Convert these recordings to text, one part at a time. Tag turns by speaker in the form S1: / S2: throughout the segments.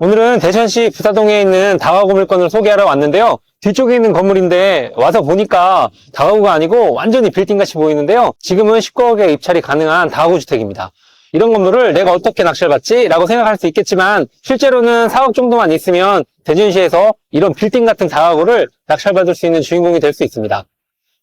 S1: 오늘은 대천시 부사동에 있는 다가구 물건을 소개하러 왔는데요. 뒤쪽에 있는 건물인데 와서 보니까 다가구가 아니고 완전히 빌딩같이 보이는데요. 지금은 19억에 입찰이 가능한 다가구 주택입니다. 이런 건물을 내가 어떻게 낙찰 받지? 라고 생각할 수 있겠지만 실제로는 4억 정도만 있으면 대전시에서 이런 빌딩 같은 다가구를 낙찰 받을 수 있는 주인공이 될 수 있습니다.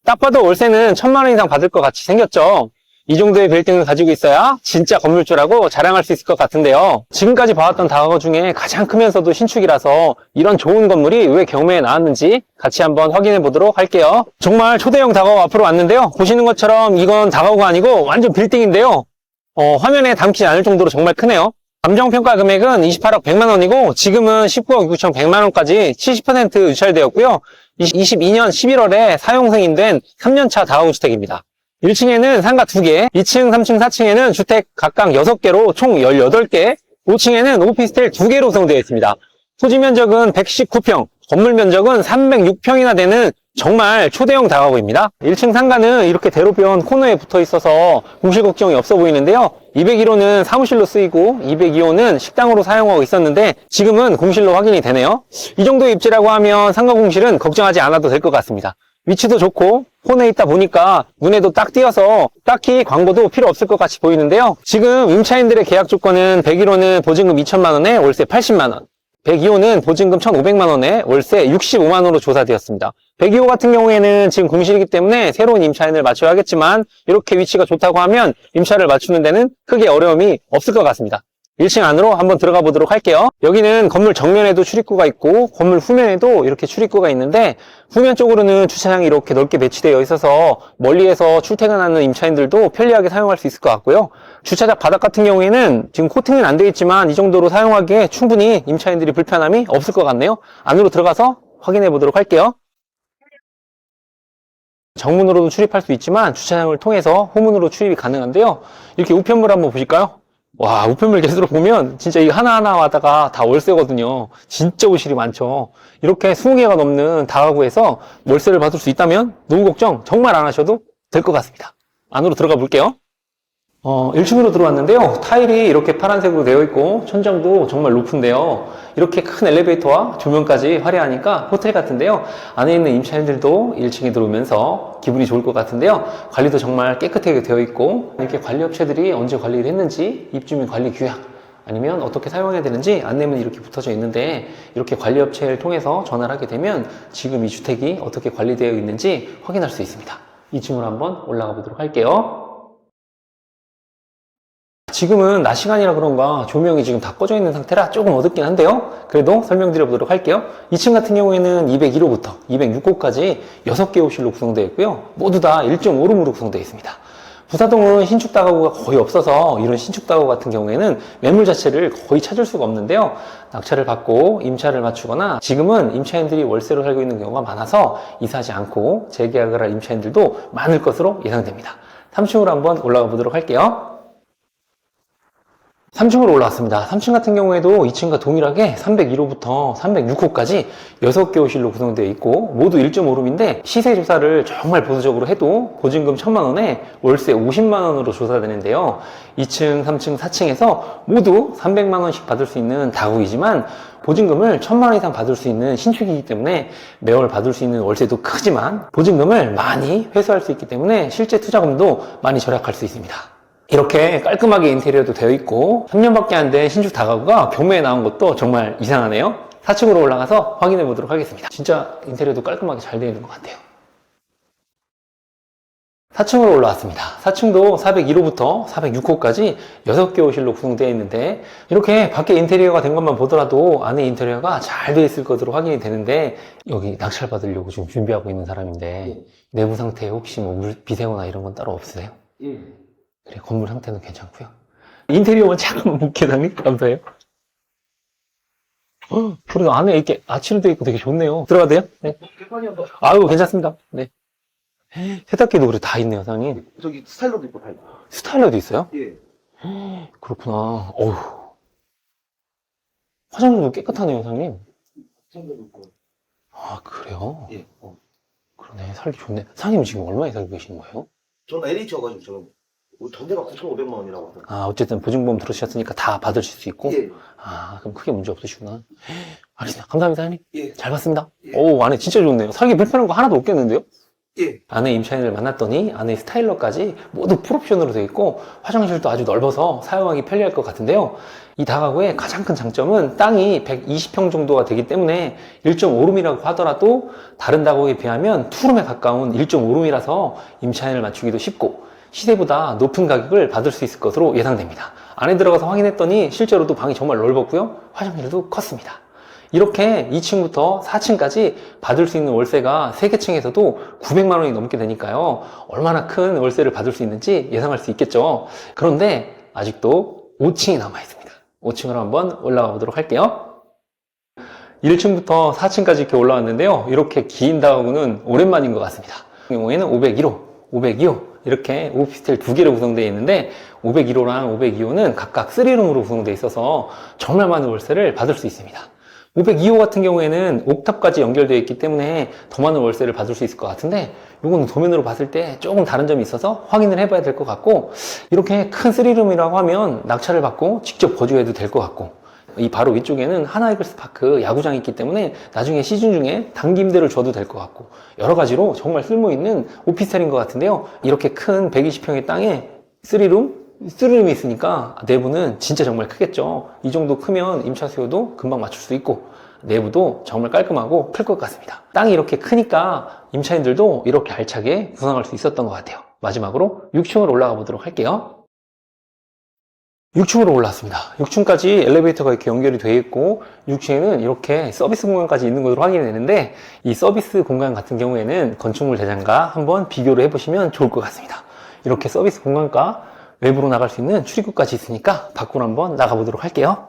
S1: 딱 봐도 월세는 1,000만 원 이상 받을 것 같이 생겼죠. 이 정도의 빌딩을 가지고 있어야 진짜 건물주라고 자랑할 수 있을 것 같은데요. 지금까지 봐왔던 다가구 중에 가장 크면서도 신축이라서 이런 좋은 건물이 왜 경매에 나왔는지 같이 한번 확인해 보도록 할게요. 정말 초대형 다가구 앞으로 왔는데요. 보시는 것처럼 이건 다가구가 아니고 완전 빌딩인데요. 화면에 담지 않을 정도로 정말 크네요. 감정평가 금액은 28억 100만 원이고 지금은 19억 6천 100만 원까지 70% 유찰되었고요. 22년 11월에 사용 승인된 3년차 다가구 주택입니다. 1층에는 상가 2개, 2층, 3층, 4층에는 주택 각각 6개로 총 18개, 5층에는 오피스텔 2개로 구성되어 있습니다. 토지 면적은 119평, 건물 면적은 306평이나 되는 정말 초대형 다가구입니다. 1층 상가는 이렇게 대로변 코너에 붙어 있어서 공실 걱정이 없어 보이는데요. 201호는 사무실로 쓰이고 202호는 식당으로 사용하고 있었는데 지금은 공실로 확인이 되네요. 이 정도의 입지라고 하면 상가 공실은 걱정하지 않아도 될 것 같습니다. 위치도 좋고 코너에 있다 보니까 눈에도 딱 띄어서 딱히 광고도 필요 없을 것 같이 보이는데요. 지금 임차인들의 계약 조건은 101호는 보증금 2천만 원에 월세 80만 원, 102호는 보증금 1,500만 원에 월세 65만 원으로 조사되었습니다. 102호 같은 경우에는 지금 공실이기 때문에 새로운 임차인을 맞춰야 하겠지만 이렇게 위치가 좋다고 하면 임차를 맞추는 데는 크게 어려움이 없을 것 같습니다. 1층 안으로 한번 들어가 보도록 할게요. 여기는 건물 정면에도 출입구가 있고 건물 후면에도 이렇게 출입구가 있는데 후면 쪽으로는 주차장이 이렇게 넓게 배치되어 있어서 멀리에서 출퇴근하는 임차인들도 편리하게 사용할 수 있을 것 같고요. 주차장 바닥 같은 경우에는 지금 코팅은 안 되어 있지만 이 정도로 사용하기에 충분히 임차인들이 불편함이 없을 것 같네요. 안으로 들어가서 확인해 보도록 할게요. 정문으로도 출입할 수 있지만 주차장을 통해서 후문으로 출입이 가능한데요. 이렇게 우편물 한번 보실까요? 와, 우편물 개수로 보면 진짜 이 하나하나마다가 다 월세거든요. 진짜 오실이 많죠. 이렇게 20개가 넘는 다가구에서 월세를 받을 수 있다면 노후 걱정 정말 안 하셔도 될 것 같습니다. 안으로 들어가 볼게요. 1층으로 들어왔는데요. 타일이 이렇게 파란색으로 되어 있고 천장도 정말 높은데요. 이렇게 큰 엘리베이터와 조명까지 화려하니까 호텔 같은데요. 안에 있는 임차인들도 1층에 들어오면서 기분이 좋을 것 같은데요. 관리도 정말 깨끗하게 되어 있고 이렇게 관리업체들이 언제 관리를 했는지 입주민 관리 규약 아니면 어떻게 사용해야 되는지 안내문이 이렇게 붙어져 있는데 이렇게 관리업체를 통해서 전화를 하게 되면 지금 이 주택이 어떻게 관리되어 있는지 확인할 수 있습니다. 2층으로 한번 올라가 보도록 할게요. 지금은 낮 시간이라 그런가 조명이 지금 다 꺼져 있는 상태라 조금 어둡긴 한데요. 그래도 설명드려 보도록 할게요. 2층 같은 경우에는 201호부터 206호까지 6개 호실로 구성되어 있고요. 모두 다 1.5룸으로 구성되어 있습니다. 부사동은 신축 다가구가 거의 없어서 이런 신축 다가구 같은 경우에는 매물 자체를 거의 찾을 수가 없는데요. 낙찰을 받고 임차를 맞추거나 지금은 임차인들이 월세로 살고 있는 경우가 많아서 이사하지 않고 재계약을 할 임차인들도 많을 것으로 예상됩니다. 3층으로 한번 올라가 보도록 할게요. 3층으로 올라왔습니다. 3층 같은 경우에도 2층과 동일하게 301호부터 306호까지 6개 호실로 구성되어 있고 모두 1.5룸인데 시세 조사를 정말 보수적으로 해도 보증금 1,000만 원에 월세 50만 원으로 조사되는데요. 2층, 3층, 4층에서 모두 300만 원씩 받을 수 있는 다구이지만 보증금을 1,000만 원 이상 받을 수 있는 신축이기 때문에 매월 받을 수 있는 월세도 크지만 보증금을 많이 회수할 수 있기 때문에 실제 투자금도 많이 절약할 수 있습니다. 이렇게 깔끔하게 인테리어도 되어 있고 3년밖에 안 된 신축 다가구가 경매에 나온 것도 정말 이상하네요. 4층으로 올라가서 확인해 보도록 하겠습니다. 진짜 인테리어도 깔끔하게 잘 되어 있는 것 같아요. 4층으로 올라왔습니다. 4층도 401호부터 406호까지 6개 호실로 구성되어 있는데 이렇게 밖에 인테리어가 된 것만 보더라도 안에 인테리어가 잘 되어 있을 것으로 확인이 되는데 여기 낙찰 받으려고 지금 준비하고 있는 사람인데 내부 상태에 혹시 뭐 물 비새거나 이런 건 따로 없으세요?
S2: 예.
S1: 그래, 건물 상태는 괜찮고요. 인테리어만 잠깐만 볼게요, 당님. 감사해요. 그래도 안에 이렇게 아치로 되어 있고 되게 좋네요. 들어가도 돼요? 네.
S2: 개판이 한번
S1: 아유, 괜찮습니다. 네. 세탁기도 그래 다 있네요, 사장님.
S2: 저기 스타일러도 있고 다 있고.
S1: 스타일러도 있어요?
S2: 예.
S1: 그렇구나. 어휴. 화장실도 깨끗하네요, 사장님.
S2: 스타일러도 있고.
S1: 아, 그래요?
S2: 예.
S1: 그러네. 살기 좋네. 사장님 지금 얼마에 살고 계시는 거예요?
S2: 저는 LH여가지고 저는 전대가 9,500만 원이라고 하던데.
S1: 아, 어쨌든 보증보험 들으셨으니까 다 받으실 수 있고.
S2: 예.
S1: 아, 그럼 크게 문제 없으시구나. 알겠습니다. 감사합니다, 사장님.
S2: 예.
S1: 잘 봤습니다.
S2: 예.
S1: 오, 안에 진짜 좋네요. 살기 불편한 거 하나도 없겠는데요?
S2: 예.
S1: 아내 임차인을 만났더니 아내 스타일러까지 모두 풀옵션으로 되어 있고 화장실도 아주 넓어서 사용하기 편리할 것 같은데요. 이 다가구의 가장 큰 장점은 땅이 120평 정도가 되기 때문에 1.5룸이라고 하더라도 다른 다가구에 비하면 투룸에 가까운 1.5룸이라서 임차인을 맞추기도 쉽고 시세보다 높은 가격을 받을 수 있을 것으로 예상됩니다. 안에 들어가서 확인했더니 실제로도 방이 정말 넓었고요. 화장실도 컸습니다. 이렇게 2층부터 4층까지 받을 수 있는 월세가 3개층에서도 900만 원이 넘게 되니까요. 얼마나 큰 월세를 받을 수 있는지 예상할 수 있겠죠. 그런데 아직도 5층이 남아 있습니다. 5층으로 한번 올라가 보도록 할게요. 1층부터 4층까지 이렇게 올라왔는데요. 이렇게 긴 다가구는 오랜만인 것 같습니다. 이 경우에는 501호, 502호 이렇게 오피스텔 2개로 구성되어 있는데 501호랑 502호는 각각 3룸으로 구성되어 있어서 정말 많은 월세를 받을 수 있습니다. 502호 같은 경우에는 옥탑까지 연결되어 있기 때문에 더 많은 월세를 받을 수 있을 것 같은데 이거는 도면으로 봤을 때 조금 다른 점이 있어서 확인을 해봐야 될 것 같고 이렇게 큰 3룸이라고 하면 낙찰을 받고 직접 거주해도 될 것 같고 이 바로 위쪽에는 하나이글스파크 야구장이 있기 때문에 나중에 시즌 중에 단기 임대를 줘도 될 것 같고 여러 가지로 정말 쓸모있는 오피스텔인 것 같은데요. 이렇게 큰 120평의 땅에 3룸이 있으니까 내부는 진짜 정말 크겠죠. 이 정도 크면 임차 수요도 금방 맞출 수 있고 내부도 정말 깔끔하고 클 것 같습니다. 땅이 이렇게 크니까 임차인들도 이렇게 알차게 구성할 수 있었던 것 같아요. 마지막으로 6층으로 올라가 보도록 할게요. 6층으로 올라왔습니다. 6층까지 엘리베이터가 이렇게 연결이 되어 있고 6층에는 이렇게 서비스 공간까지 있는 것으로 확인이 되는데 이 서비스 공간 같은 경우에는 건축물 대장과 한번 비교를 해보시면 좋을 것 같습니다. 이렇게 서비스 공간과 외부로 나갈 수 있는 출입구까지 있으니까 밖으로 한번 나가보도록 할게요.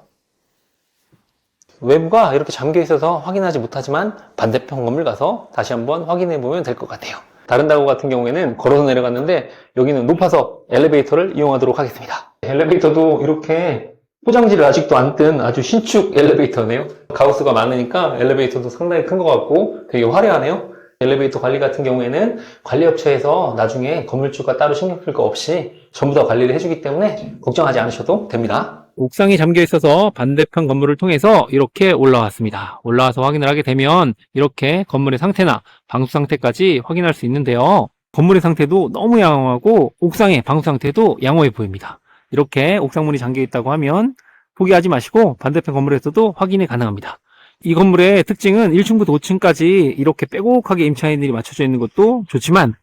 S1: 외부가 이렇게 잠겨 있어서 확인하지 못하지만 반대편 건물 가서 다시 한번 확인해 보면 될 것 같아요. 다른 다가구 같은 경우에는 걸어서 내려갔는데 여기는 높아서 엘리베이터를 이용하도록 하겠습니다. 엘리베이터도 이렇게 포장지를 아직도 안 뜬 아주 신축 엘리베이터네요. 가구수가 많으니까 엘리베이터도 상당히 큰 것 같고 되게 화려하네요. 엘리베이터 관리 같은 경우에는 관리업체에서 나중에 건물주가 따로 신경 쓸 거 없이 전부 다 관리를 해주기 때문에 걱정하지 않으셔도 됩니다. 옥상에 잠겨 있어서 반대편 건물을 통해서 이렇게 올라왔습니다. 올라와서 확인을 하게 되면 이렇게 건물의 상태나 방수 상태까지 확인할 수 있는데요. 건물의 상태도 너무 양호하고 옥상의 방수 상태도 양호해 보입니다. 이렇게 옥상문이 잠겨 있다고 하면 포기하지 마시고 반대편 건물에서도 확인이 가능합니다. 이 건물의 특징은 1층부터 5층까지 이렇게 빼곡하게 임차인들이 맞춰져 있는 것도 좋지만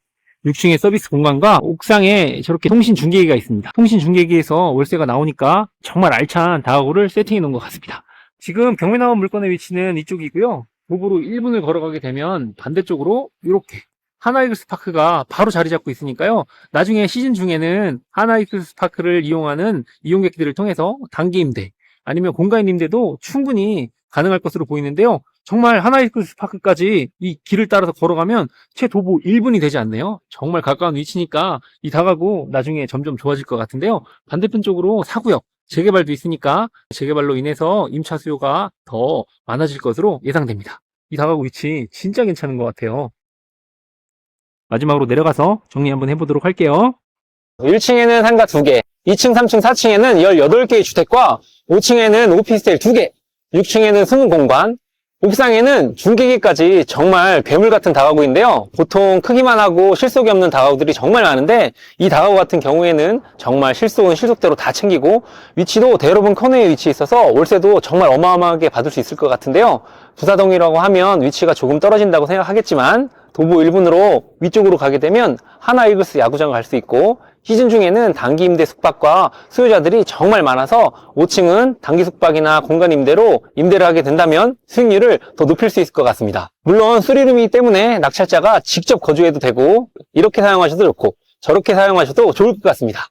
S1: 6층의 서비스 공간과 옥상에 저렇게 통신 중계기가 있습니다. 통신 중계기에서 월세가 나오니까 정말 알찬 다가구를 세팅해 놓은 것 같습니다. 지금 경매 나온 물건의 위치는 이쪽이고요. 도보로 1분을 걸어가게 되면 반대쪽으로 이렇게 하나이글스파크가 바로 자리 잡고 있으니까요. 나중에 시즌 중에는 하나이글스파크를 이용하는 이용객들을 통해서 단기 임대 아니면 공간 임대도 충분히 가능할 것으로 보이는데요. 정말 하나이글스파크까지 이 길을 따라서 걸어가면 채 도보 1분이 되지 않네요. 정말 가까운 위치니까 이 다가구 나중에 점점 좋아질 것 같은데요. 반대편 쪽으로 사구역 재개발도 있으니까 재개발로 인해서 임차 수요가 더 많아질 것으로 예상됩니다. 이 다가구 위치 진짜 괜찮은 것 같아요. 마지막으로 내려가서 정리 한번 해보도록 할게요. 1층에는 상가 2개, 2층, 3층, 4층에는 18개의 주택과 5층에는 오피스텔 2개, 6층에는 숨은 공간, 옥상에는 중계기까지 정말 괴물 같은 다가구인데요. 보통 크기만 하고 실속이 없는 다가구들이 정말 많은데 이 다가구 같은 경우에는 정말 실속은 실속대로 다 챙기고 위치도 대로변 코너에 위치해 있어서 월세도 정말 어마어마하게 받을 수 있을 것 같은데요. 부사동이라고 하면 위치가 조금 떨어진다고 생각하겠지만 도보 1분으로 위쪽으로 가게 되면 하나이글스 야구장을 갈 수 있고 시즌 중에는 단기 임대 숙박과 수요자들이 정말 많아서 5층은 단기 숙박이나 공간 임대로 임대를 하게 된다면 수익률을 더 높일 수 있을 것 같습니다. 물론 3룸이기 때문에 낙찰자가 직접 거주해도 되고 이렇게 사용하셔도 좋고 저렇게 사용하셔도 좋을 것 같습니다.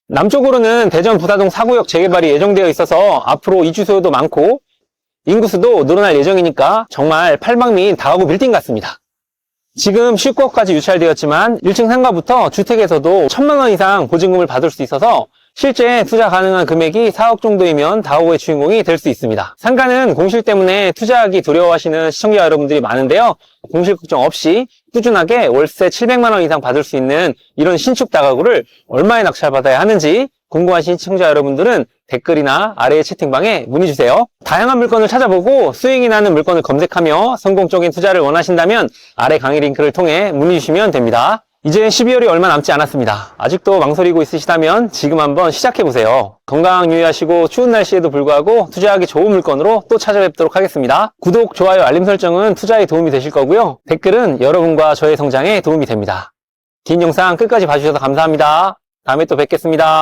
S1: 남쪽으로는 대전 부사동 4구역 재개발이 예정되어 있어서 앞으로 이주 수요도 많고 인구수도 늘어날 예정이니까 정말 팔방미인 다가구 빌딩 같습니다. 지금 19억까지 유찰되었지만 1층 상가부터 주택에서도 1,000만 원 이상 보증금을 받을 수 있어서 실제 투자 가능한 금액이 4억 정도이면 다가구의 주인공이 될 수 있습니다. 상가는 공실 때문에 투자하기 두려워하시는 시청자 여러분들이 많은데요. 공실 걱정 없이 꾸준하게 월세 700만 원 이상 받을 수 있는 이런 신축 다가구를 얼마에 낙찰받아야 하는지 궁금하신 시청자 여러분들은 댓글이나 아래의 채팅방에 문의주세요. 다양한 물건을 찾아보고 수익이 나는 물건을 검색하며 성공적인 투자를 원하신다면 아래 강의 링크를 통해 문의주시면 됩니다. 이제 12월이 얼마 남지 않았습니다. 아직도 망설이고 있으시다면 지금 한번 시작해보세요. 건강 유의하시고 추운 날씨에도 불구하고 투자하기 좋은 물건으로 또 찾아뵙도록 하겠습니다. 구독, 좋아요, 알림 설정은 투자에 도움이 되실 거고요. 댓글은 여러분과 저의 성장에 도움이 됩니다. 긴 영상 끝까지 봐주셔서 감사합니다. 다음에 또 뵙겠습니다.